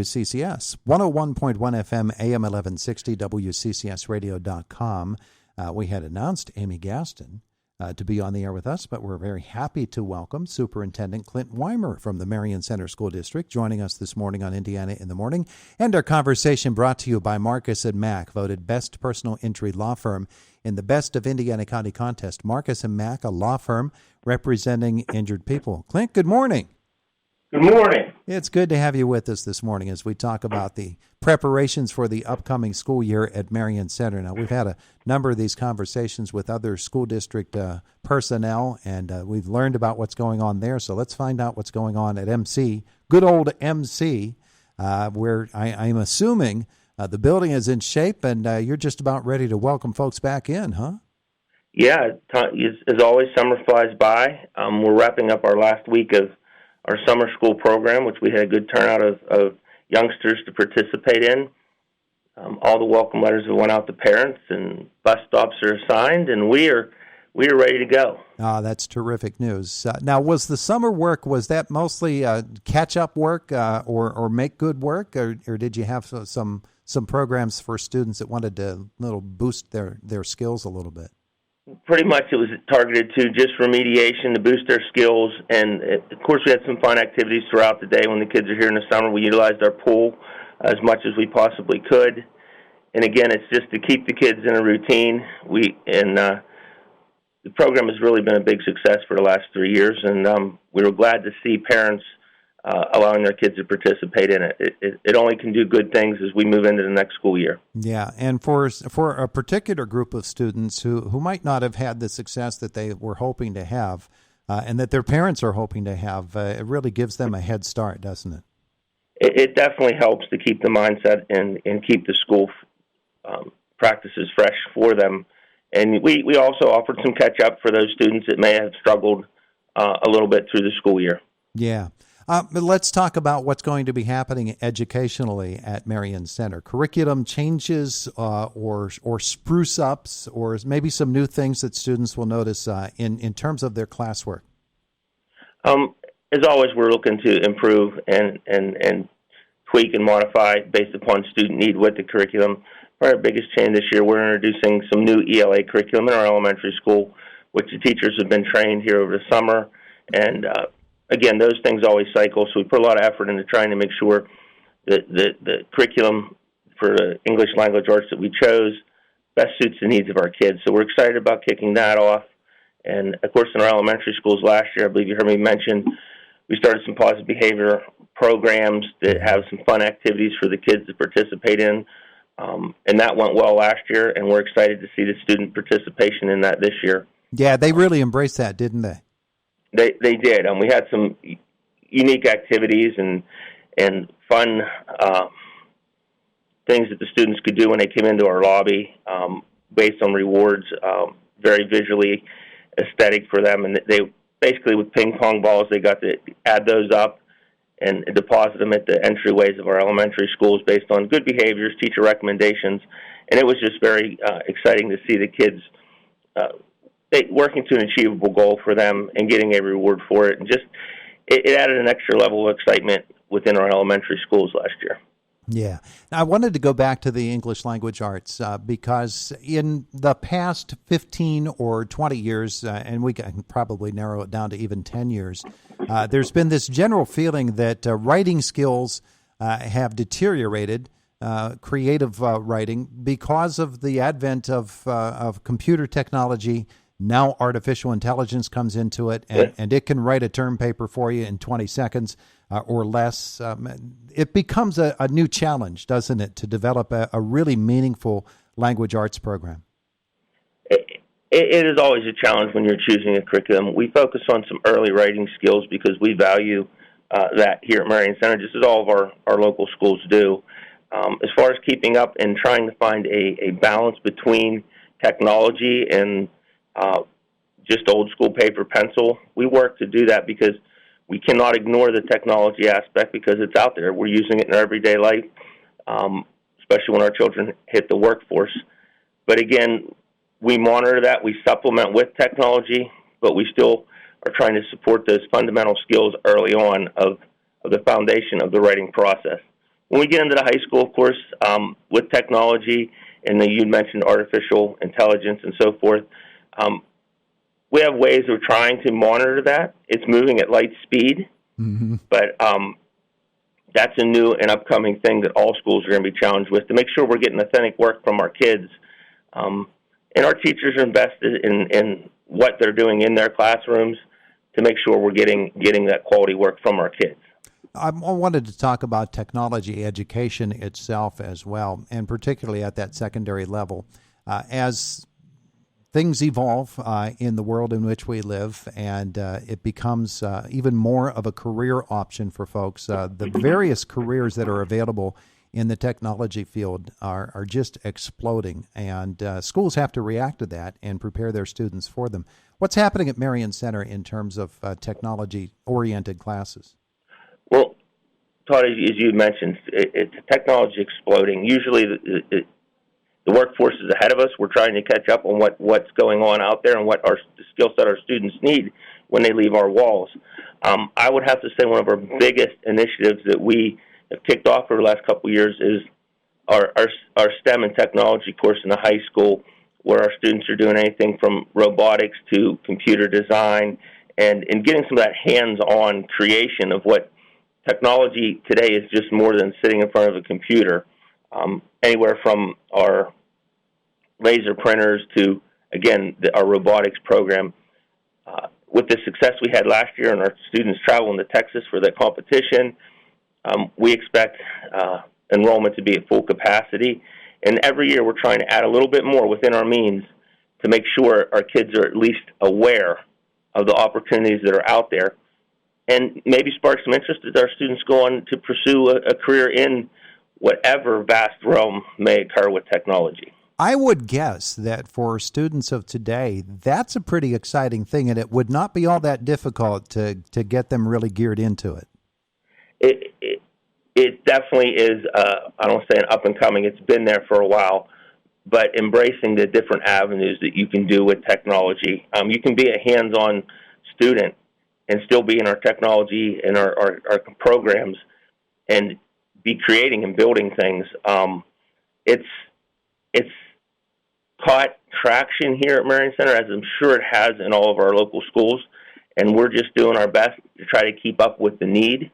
WCCS, 101.1 FM, AM 1160, WCCSradio.com. We had announced Amy Gaston to be on the air with us, but we're very happy to welcome Superintendent Clint Weimer from the Marion Center School District joining us this morning on Indiana in the Morning. And our conversation brought to you by Marcus & Mack, voted Best Personal Injury Law Firm in the Best of Indiana County contest. Marcus & Mack, a law firm representing injured people. Clint, good morning. Good morning. It's good to have you with us this morning as we talk about the preparations for the upcoming school year at Marion Center. Now, we've had a number of these conversations with other school district personnel, and we've learned about what's going on there. So let's find out what's going on at MC, good old MC, where I'm assuming the building is in shape, and you're just about ready to welcome folks back in, huh? Yeah, as always, summer flies by. We're wrapping up our last week of our summer school program, which we had a good turnout of youngsters to participate in. All the welcome letters have went out to parents, and bus stops are assigned, and we are ready to go. That's terrific news. Now, was the summer work, was that mostly catch-up work or make good work, or did you have some programs for students that wanted to boost their skills a little bit? Pretty much it was targeted to just remediation to boost their skills, and of course we had some fun activities throughout the day. When the kids are here in the summer, we utilized our pool as much as we possibly could. And again, it's just to keep the kids in a routine. The program has really been a big success for the last 3 years, and we were glad to see parents allowing their kids to participate in it. It only can do good things as we move into the next school year. Yeah, and for a particular group of students who might not have had the success that they were hoping to have and that their parents are hoping to have, it really gives them a head start, doesn't it? It definitely helps to keep the mindset and keep the school practices fresh for them. And we also offered some catch-up for those students that may have struggled a little bit through the school year. Yeah. But let's talk about what's going to be happening educationally at Marion Center. Curriculum changes or spruce ups, or maybe some new things that students will notice in terms of their classwork. As always, we're looking to improve and tweak and modify based upon student need with the curriculum. Our biggest change this year, we're introducing some new ELA curriculum in our elementary school, which the teachers have been trained here over the summer. And again, those things always cycle, so we put a lot of effort into trying to make sure that the curriculum for the English language arts that we chose best suits the needs of our kids. So we're excited about kicking that off. And, of course, in our elementary schools last year, I believe you heard me mention, we started some positive behavior programs that have some fun activities for the kids to participate in. And that went well last year, and we're excited to see the student participation in that this year. Yeah, they really embraced that, didn't they? They did. We had some unique activities and fun things that the students could do when they came into our lobby based on rewards, very visually aesthetic for them. And they basically, with ping pong balls, they got to add those up and deposit them at the entryways of our elementary schools based on good behaviors, teacher recommendations. And it was just very exciting to see the kids working to an achievable goal for them and getting a reward for it. And just it added an extra level of excitement within our elementary schools last year. Yeah. Now, I wanted to go back to the English language arts because in the past 15 or 20 years, and we can probably narrow it down to even 10 years, there's been this general feeling that writing skills have deteriorated, creative writing, because of the advent of computer technology. Now artificial intelligence comes into it, and it can write a term paper for you in 20 seconds or less. It becomes a new challenge, doesn't it, to develop a really meaningful language arts program? It is always a challenge when you're choosing a curriculum. We focus on some early writing skills because we value that here at Marion Center, just as all of our local schools do. As far as keeping up and trying to find a balance between technology and just old school paper pencil, we work to do that because we cannot ignore the technology aspect because it's out there. We're using it in our everyday life, especially when our children hit the workforce. But again, we monitor that. We supplement with technology, but we still are trying to support those fundamental skills early on of the foundation of the writing process. When we get into the high school, of course, with technology, and then you mentioned artificial intelligence and so forth, we have ways of trying to monitor that. It's moving at light speed, but that's a new and upcoming thing that all schools are going to be challenged with to make sure we're getting authentic work from our kids. And our teachers are invested in what they're doing in their classrooms to make sure we're getting that quality work from our kids. I wanted to talk about technology education itself as well, and particularly at that secondary level. As things evolve in the world in which we live, and it becomes even more of a career option for folks, the various careers that are available in the technology field are just exploding, and schools have to react to that and prepare their students for them. What's happening at Marion Center in terms of technology-oriented classes? Well, Todd, as you mentioned, it's technology exploding. Usually the workforce is ahead of us. We're trying to catch up on what's going on out there and what the skill set our students need when they leave our walls. I would have to say one of our biggest initiatives that we have kicked off over the last couple of years is our STEM and technology course in the high school, where our students are doing anything from robotics to computer design and getting some of that hands-on creation of what technology today is just more than sitting in front of a computer. Anywhere from our laser printers to, again, our robotics program. With the success we had last year and our students traveling to Texas for that competition, we expect enrollment to be at full capacity. And every year we're trying to add a little bit more within our means to make sure our kids are at least aware of the opportunities that are out there and maybe spark some interest as our students go on to pursue a career in whatever vast realm may occur with technology. I would guess that for students of today, that's a pretty exciting thing, and it would not be all that difficult to get them really geared into it. It definitely is, I don't say an up-and-coming, it's been there for a while, but embracing the different avenues that you can do with technology. You can be a hands-on student and still be in our technology and our programs and be creating and building things. It's caught traction here at Marion Center, as I'm sure it has in all of our local schools, and we're just doing our best to try to keep up with the need.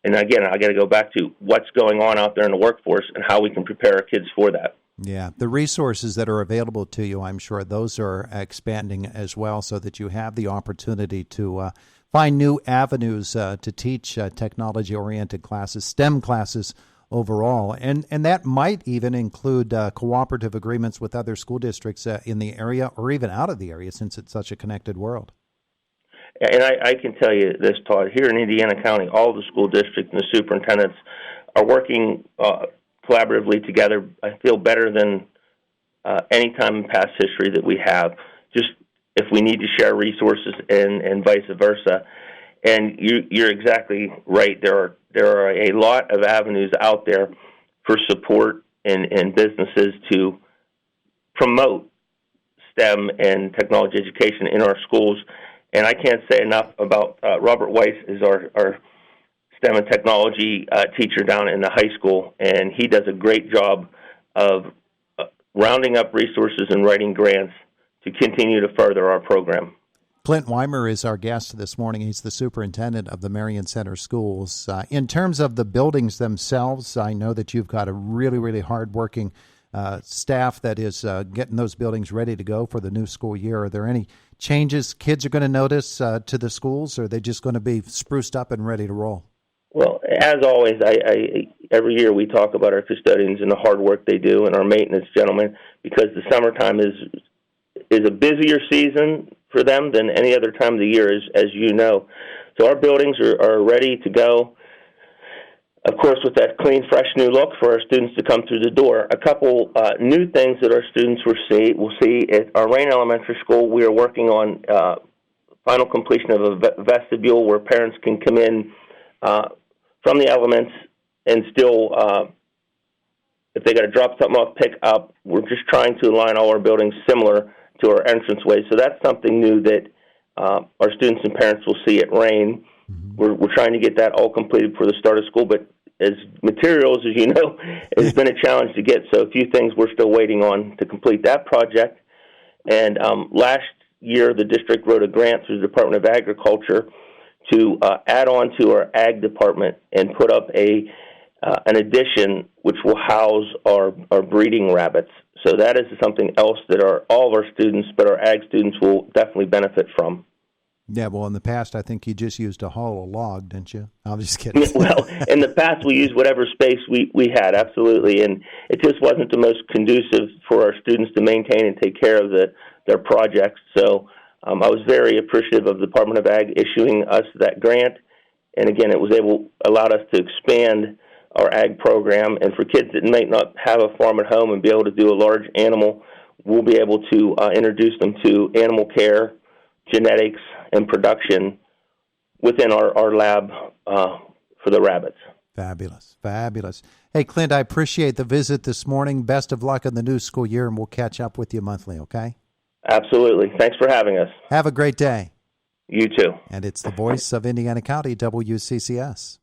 And again, I got to go back to what's going on out there in the workforce and how we can prepare our kids for that. Yeah, the resources that are available to you, I'm sure those are expanding as well, so that you have the opportunity to find new avenues to teach technology-oriented classes, STEM classes overall. And that might even include cooperative agreements with other school districts in the area or even out of the area, since it's such a connected world. And I can tell you this, Todd, here in Indiana County, all the school districts and the superintendents are working collaboratively together. I feel better than any time in past history that we have, just if we need to share resources and vice versa. And you're exactly right. There are a lot of avenues out there for support and businesses to promote STEM and technology education in our schools. And I can't say enough about Robert Weiss is our STEM and technology teacher down in the high school, and he does a great job of rounding up resources and writing grants to continue to further our program. Clint Weimer is our guest this morning. He's the superintendent of the Marion Center Schools. In terms of the buildings themselves, I know that you've got a really, really hard-working staff that is getting those buildings ready to go for the new school year. Are there any changes kids are going to notice to the schools, or are they just going to be spruced up and ready to roll? Well, as always, I every year we talk about our custodians and the hard work they do and our maintenance gentlemen, because the summertime is a busier season for them than any other time of the year, as you know. So our buildings are ready to go, of course, with that clean, fresh new look for our students to come through the door. A couple new things that our students will see at our Rain Elementary School. We are working on final completion of a vestibule where parents can come in from the elements and still, if they got to drop something off, pick up. We're just trying to align all our buildings similar to our entranceway. So that's something new that our students and parents will see at Rain. Mm-hmm. We're trying to get that all completed for the start of school, but as materials, as you know, has been a challenge to get. So a few things we're still waiting on to complete that project. And last year, the district wrote a grant through the Department of Agriculture to add on to our ag department and put up an addition which will house our breeding rabbits. So that is something else that all of our students, but our ag students, will definitely benefit from. Yeah, well, in the past, I think you just used a hollow log, didn't you? I'm just kidding. Well, in the past, we used whatever space we had, absolutely, and it just wasn't the most conducive for our students to maintain and take care of their projects. So I was very appreciative of the Department of Ag issuing us that grant, and again, it allowed us to expand our ag program, and for kids that might not have a farm at home and be able to do a large animal, we'll be able to introduce them to animal care, genetics, and production within our lab for the rabbits. Fabulous, fabulous. Hey, Clint, I appreciate the visit this morning. Best of luck in the new school year, and we'll catch up with you monthly, okay? Absolutely. Thanks for having us. Have a great day. You too. And it's the voice of Indiana County, WCCS.